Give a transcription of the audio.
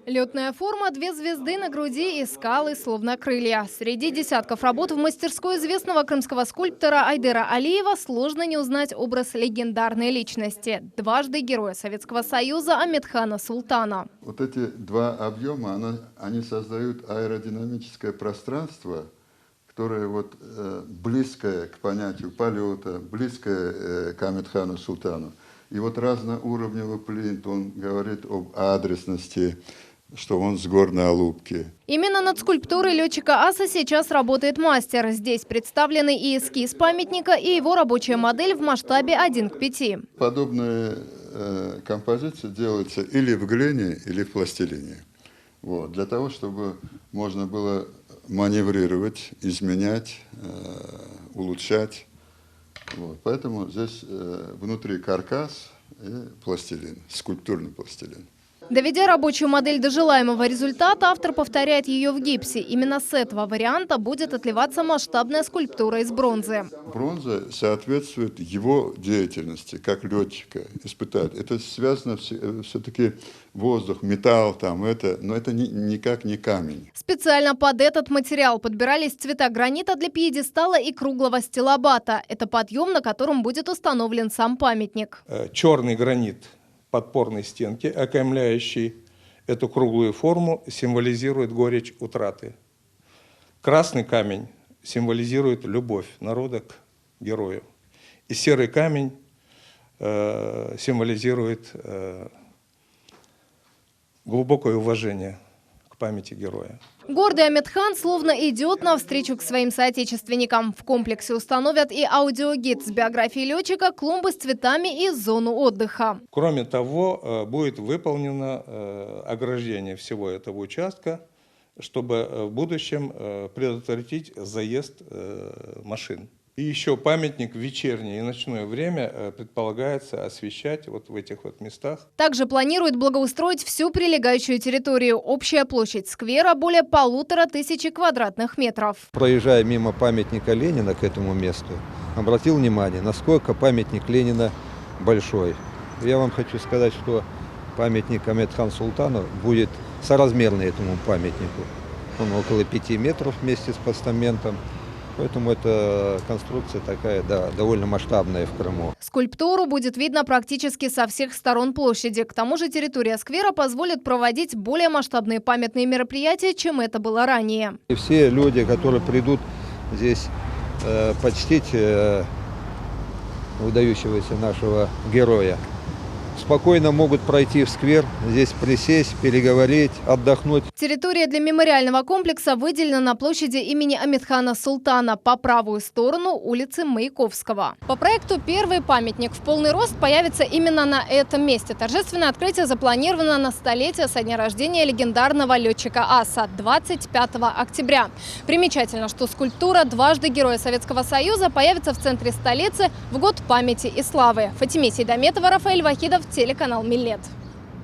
Летная форма, 2 звезды на груди и скалы, словно крылья. Среди десятков работ в мастерской известного крымского скульптора Айдера Алиева сложно не узнать образ легендарной личности. Дважды Героя Советского Союза Амедхана Султана. Вот эти два объема, они создают аэродинамическое пространство, которое близкое к понятию полета, близкое к Амедхану Султану. И разноуровневый плинт, он говорит об адресности, что он с горной Алупки. Именно над скульптурой летчика аса сейчас работает мастер. Здесь представлены и эскиз памятника, и его рабочая модель в масштабе 1:5. Подобные композиции делаются или в глине, или в пластилине. Для того, чтобы можно было маневрировать, изменять, улучшать. Поэтому здесь внутри каркас и пластилин, скульптурный пластилин. Доведя рабочую модель до желаемого результата, автор повторяет ее в гипсе. Именно с этого варианта будет отливаться масштабная скульптура из бронзы. Бронза соответствует его деятельности, как летчика, испытателя. Это связано все-таки воздух, металл, но это никак не камень. Специально под этот материал подбирались цвета гранита для пьедестала и круглого стилобата. Это подъем, на котором будет установлен сам памятник. Черный гранит подпорной стенки, окаймляющий эту круглую форму, символизирует горечь утраты. Красный камень символизирует любовь народа к герою. И серый камень символизирует глубокое уважение к памяти героя. Гордый Амедхан словно идет навстречу к своим соотечественникам. В комплексе установят и аудиогид с биографией летчика, клумбы с цветами и зону отдыха. Кроме того, будет выполнено ограждение всего этого участка, чтобы в будущем предотвратить заезд машин. И еще памятник в вечернее и ночное время предполагается освещать в этих местах. Также планируют благоустроить всю прилегающую территорию. Общая площадь сквера более 1500 квадратных метров. Проезжая мимо памятника Ленина к этому месту, обратил внимание, насколько памятник Ленина большой. Я вам хочу сказать, что памятник Амедхану Султану будет соразмерный этому памятнику. Он около 5 метров вместе с постаментом. Поэтому эта конструкция такая, довольно масштабная в Крыму. Скульптуру будет видно практически со всех сторон площади. К тому же территория сквера позволит проводить более масштабные памятные мероприятия, чем это было ранее. И все люди, которые придут здесь почтить выдающегося нашего героя, спокойно могут пройти в сквер, здесь присесть, переговорить, отдохнуть. Территория для мемориального комплекса выделена на площади имени Амедхана Султана по правую сторону улицы Маяковского. По проекту первый памятник в полный рост появится именно на этом месте. Торжественное открытие запланировано на столетие со дня рождения легендарного летчика аса 25 октября. Примечательно, что скульптура «Дважды Героя Советского Союза» появится в центре столицы в год памяти и славы. Фатиме Сейдометова, Рафаэль Вахидов, телеканал Миллет.